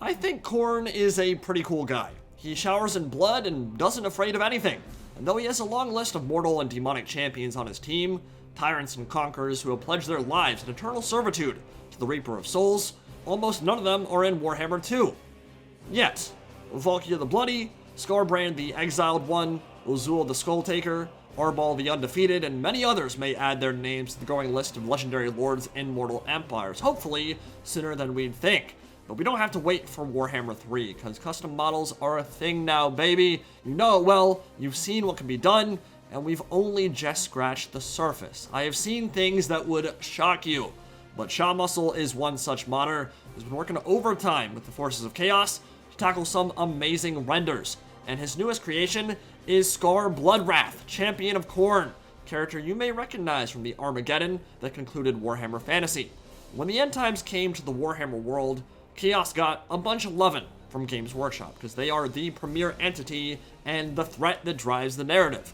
I think Khorne is a pretty cool guy. He showers in blood and doesn't afraid of anything. And though he has a long list of mortal and demonic champions on his team, tyrants and conquerors who have pledged their lives in eternal servitude to the Reaper of Souls, almost none of them are in Warhammer 2. Yet, Valkia the Bloody, Skarbrand the Exiled One, Uzul the Skull Taker, Arbal the Undefeated, and many others may add their names to the growing list of legendary lords in mortal empires, hopefully sooner than we'd think. But we don't have to wait for Warhammer 3, because custom models are a thing now, baby. You know it well, you've seen what can be done, and we've only just scratched the surface. I have seen things that would shock you, but Shaw Muscle is one such modder who's been working overtime with the Forces of Chaos to tackle some amazing renders. And his newest creation is Skarr Bloodwrath, Champion of Khorne, character you may recognize from the Armageddon that concluded Warhammer Fantasy. When the end times came to the Warhammer world, Chaos got a bunch of lovin' from Games Workshop, because they are the premier entity and the threat that drives the narrative.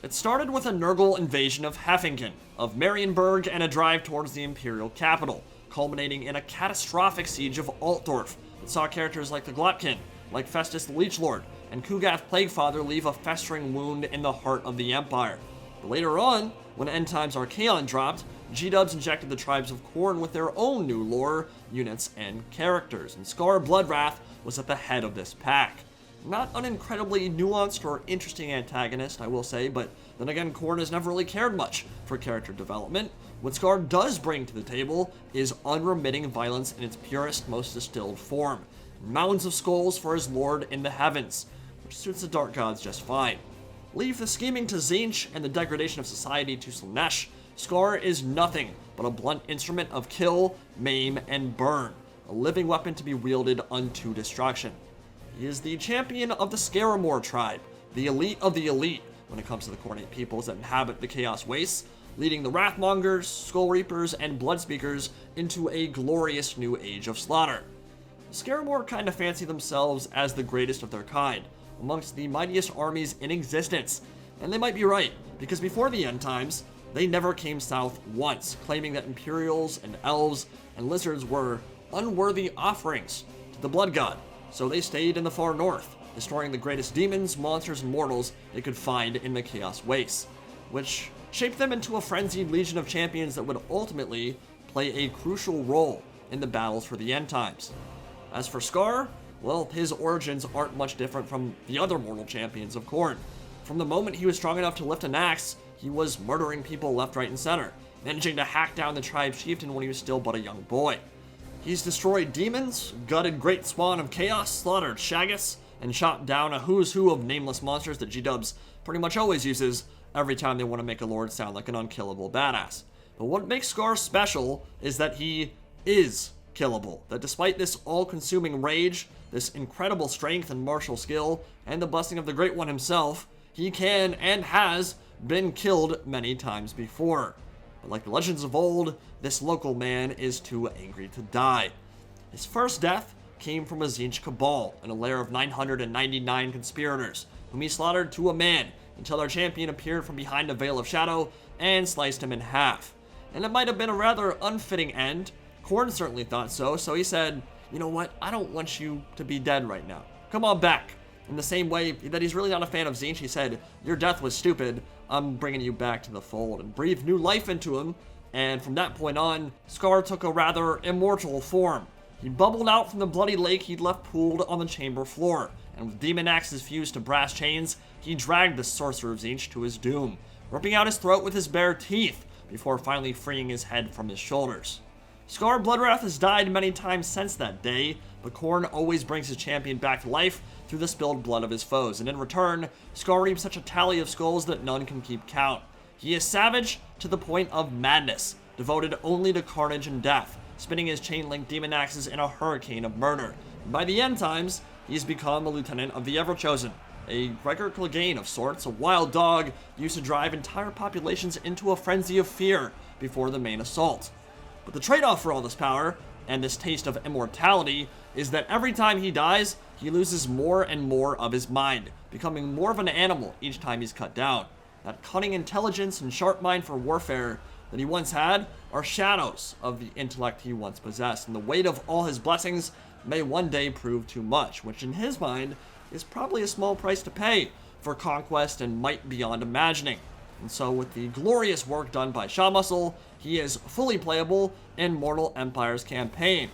It started with a Nurgle invasion of Heffingen, of Marienburg, and a drive towards the Imperial capital, culminating in a catastrophic siege of Altdorf that saw characters like the Glotkin, like Festus the Leechlord, and Kugath Plaguefather leave a festering wound in the heart of the Empire. But later on, when End Times Archaon dropped, G-Dubs injected the tribes of Khorne with their own new lore, units, and characters, and Skarr Bloodwrath was at the head of this pack. Not an incredibly nuanced or interesting antagonist, I will say, but then again, Khorne has never really cared much for character development. What Skarr does bring to the table is unremitting violence in its purest, most distilled form. Mounds of skulls for his lord in the heavens, which suits the Dark Gods just fine. Leave the scheming to Tzeentch and the degradation of society to Slaanesh. Skarr is nothing but a blunt instrument of kill, maim, and burn, a living weapon to be wielded unto destruction. He is the champion of the Skaramor tribe, the elite of the elite when it comes to the Khornate peoples that inhabit the Chaos Wastes, leading the Wrathmongers, Skull Reapers, and Bloodspeakers into a glorious new age of slaughter. Skaramor kind of fancy themselves as the greatest of their kind, amongst the mightiest armies in existence, and they might be right, because before the End Times, they never came south once, claiming that Imperials and Elves and Lizards were unworthy offerings to the Blood God, so they stayed in the far north, destroying the greatest demons, monsters, and mortals they could find in the Chaos Wastes, which shaped them into a frenzied legion of champions that would ultimately play a crucial role in the battles for the End Times. As for Skarr, well, his origins aren't much different from the other mortal champions of Khorne. From the moment he was strong enough to lift an axe, he was murdering people left, right, and center, managing to hack down the tribe's chieftain when he was still but a young boy. He's destroyed demons, gutted great spawn of chaos, slaughtered Shaggoths, and shot down a who's who of nameless monsters that G-Dubs pretty much always uses every time they want to make a lord sound like an unkillable badass. But what makes Skarr special is that he is killable, that despite this all-consuming rage, this incredible strength and martial skill, and the blessing of the Great One himself, he can and has been killed many times before. But like the legends of old, this local man is too angry to die. His first death came from a Tzeentch cabal in a lair of 999 conspirators, whom he slaughtered to a man until their champion appeared from behind a veil of shadow and sliced him in half. And it might have been a rather unfitting end. Khorne certainly thought so, so he said, "You know what, I don't want you to be dead right now. Come on back." In the same way that he's really not a fan of Tzeentch, he said, "Your death was stupid, I'm bringing you back to the fold," and breathed new life into him, and from that point on, Skarr took a rather immortal form. He bubbled out from the bloody lake he'd left pooled on the chamber floor, and with demon axes fused to brass chains, he dragged the sorcerer of Tzeentch to his doom, ripping out his throat with his bare teeth, before finally freeing his head from his shoulders. Skarr Bloodwrath has died many times since that day, but Khorne always brings his champion back to life through the spilled blood of his foes, and in return, Skarr reaps such a tally of skulls that none can keep count. He is savage to the point of madness, devoted only to carnage and death, spinning his chain-link demon axes in a hurricane of murder. And by the End Times, he's become a lieutenant of the Everchosen, a Gregor Clegane of sorts, a wild dog used to drive entire populations into a frenzy of fear before the main assault. But the trade-off for all this power, and this taste of immortality, is that every time he dies, he loses more and more of his mind, becoming more of an animal each time he's cut down. That cunning intelligence and sharp mind for warfare that he once had are shadows of the intellect he once possessed, and the weight of all his blessings may one day prove too much, which in his mind is probably a small price to pay for conquest and might beyond imagining. And so with the glorious work done by Shaw Muscle, he is fully playable in Mortal Empire's campaign.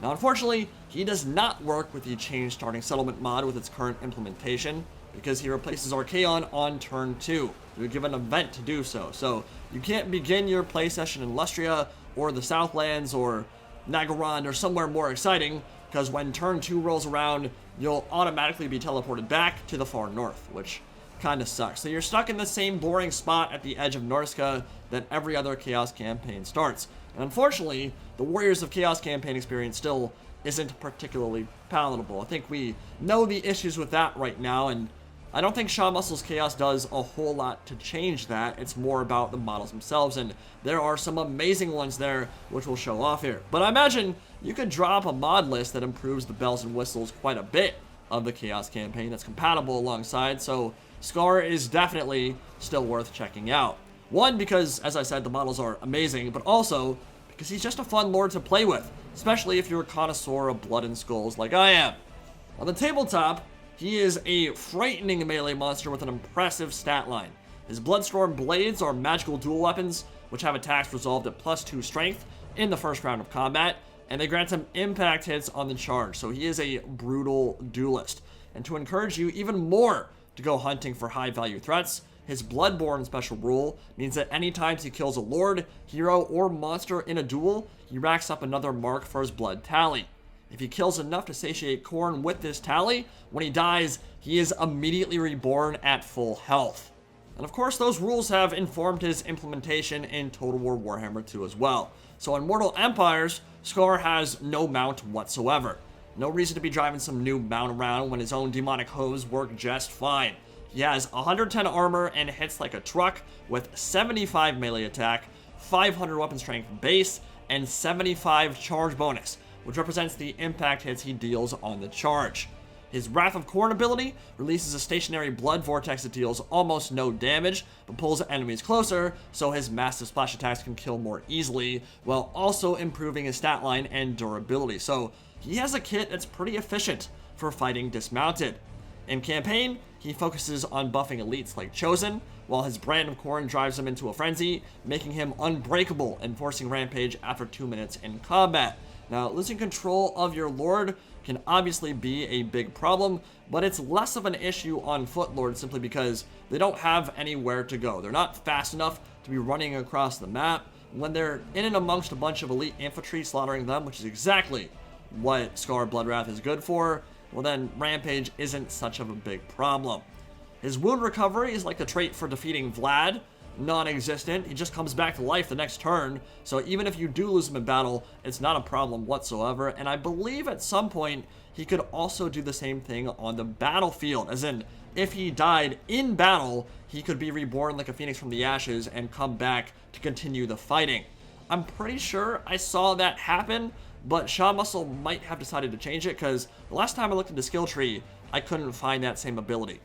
Now unfortunately, he does not work with the Change Starting Settlement mod with its current implementation, because he replaces Archaon on turn 2. You're given an event to do so. So you can't begin your play session in Lustria or the Southlands or Nagaron or somewhere more exciting, because when turn 2 rolls around, you'll automatically be teleported back to the far north, which kind of sucks. So you're stuck in the same boring spot at the edge of Norska that every other Chaos campaign starts. And unfortunately, the Warriors of Chaos campaign experience still isn't particularly palatable. I think we know the issues with that right now, and I don't think Shaw Muscle's Chaos does a whole lot to change that. It's more about the models themselves, and there are some amazing ones there, which we'll show off here. But I imagine you could drop a mod list that improves the bells and whistles quite a bit of the Chaos campaign that's compatible alongside, so Skar is definitely still worth checking out. One, because, as I said, the models are amazing, but also because he's just a fun lord to play with, especially if you're a connoisseur of blood and skulls like I am. On the tabletop, he is a frightening melee monster with an impressive stat line. His Bloodstorm Blades are magical dual weapons, which have attacks resolved at +2 strength in the first round of combat, and they grant him impact hits on the charge, so he is a brutal duelist. And to encourage you even more to go hunting for high-value threats, his Bloodborne special rule means that any times he kills a lord, hero, or monster in a duel, he racks up another mark for his blood tally. If he kills enough to satiate Khorne with this tally, when he dies, he is immediately reborn at full health. And of course, those rules have informed his implementation in Total War Warhammer 2 as well. So in Mortal Empires, Skar has no mount whatsoever. No reason to be driving some new mount around when his own demonic hose work just fine. He has 110 armor and hits like a truck with 75 melee attack, 500 weapon strength base, and 75 charge bonus, which represents the impact hits he deals on the charge. His Wrath of Khorne ability releases a stationary blood vortex that deals almost no damage, but pulls enemies closer, so his massive splash attacks can kill more easily, while also improving his stat line and durability. So he has a kit that's pretty efficient for fighting dismounted. In campaign, he focuses on buffing elites like Chosen, while his Brand of Khorne drives him into a frenzy, making him unbreakable and forcing Rampage after 2 minutes in combat. Now, losing control of your Lord can obviously be a big problem, but it's less of an issue on Foot Lords simply because they don't have anywhere to go. They're not fast enough to be running across the map. When they're in and amongst a bunch of elite infantry slaughtering them, which is exactly what Skarr Bloodwrath is good for, well then Rampage isn't such of a big problem. His wound recovery is like the trait for defeating Vlad, non-existent. He just comes back to life the next turn, so even if you do lose him in battle, it's not a problem whatsoever. And I believe at some point he could also do the same thing on the battlefield, as in if he died in battle, he could be reborn like a phoenix from the ashes and come back to continue the fighting. I'm pretty sure I saw that happen, but Shaw Muscle might have decided to change it, because the last time I looked at the skill tree, I couldn't find that same ability.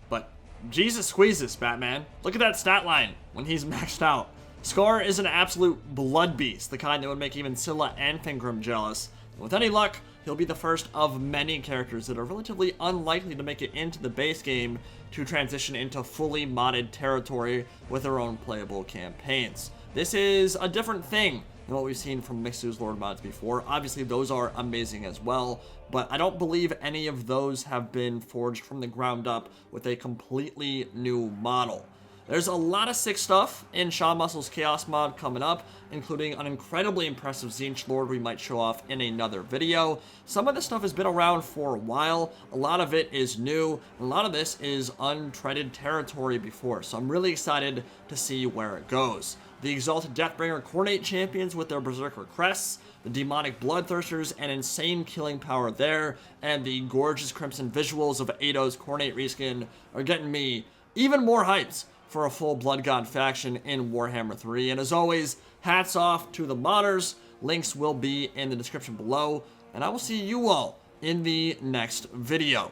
But Jesus squeezes, Batman. Look at that stat line when he's maxed out. Skar is an absolute blood beast, the kind that would make even Scylla and Fingrim jealous. And with any luck, he'll be the first of many characters that are relatively unlikely to make it into the base game to transition into fully modded territory with their own playable campaigns. This is a different thing than what we've seen from Mixu's Lord mods before. Obviously, those are amazing as well, but I don't believe any of those have been forged from the ground up with a completely new model. There's a lot of sick stuff in Shaw Muscle's Chaos mod coming up, including an incredibly impressive Tzeentch Lord we might show off in another video. Some of this stuff has been around for a while, a lot of it is new, and a lot of this is untreaded territory before, so I'm really excited to see where it goes. The Exalted Deathbringer Khornate champions with their Berserker crests, the demonic Bloodthirsters and insane killing power there, and the gorgeous Crimson visuals of Ado's Khornate reskin are getting me even more hyped for a full Blood God faction in Warhammer 3. And as always, hats off to the modders. Links will be in the description below, and I will see you all in the next video.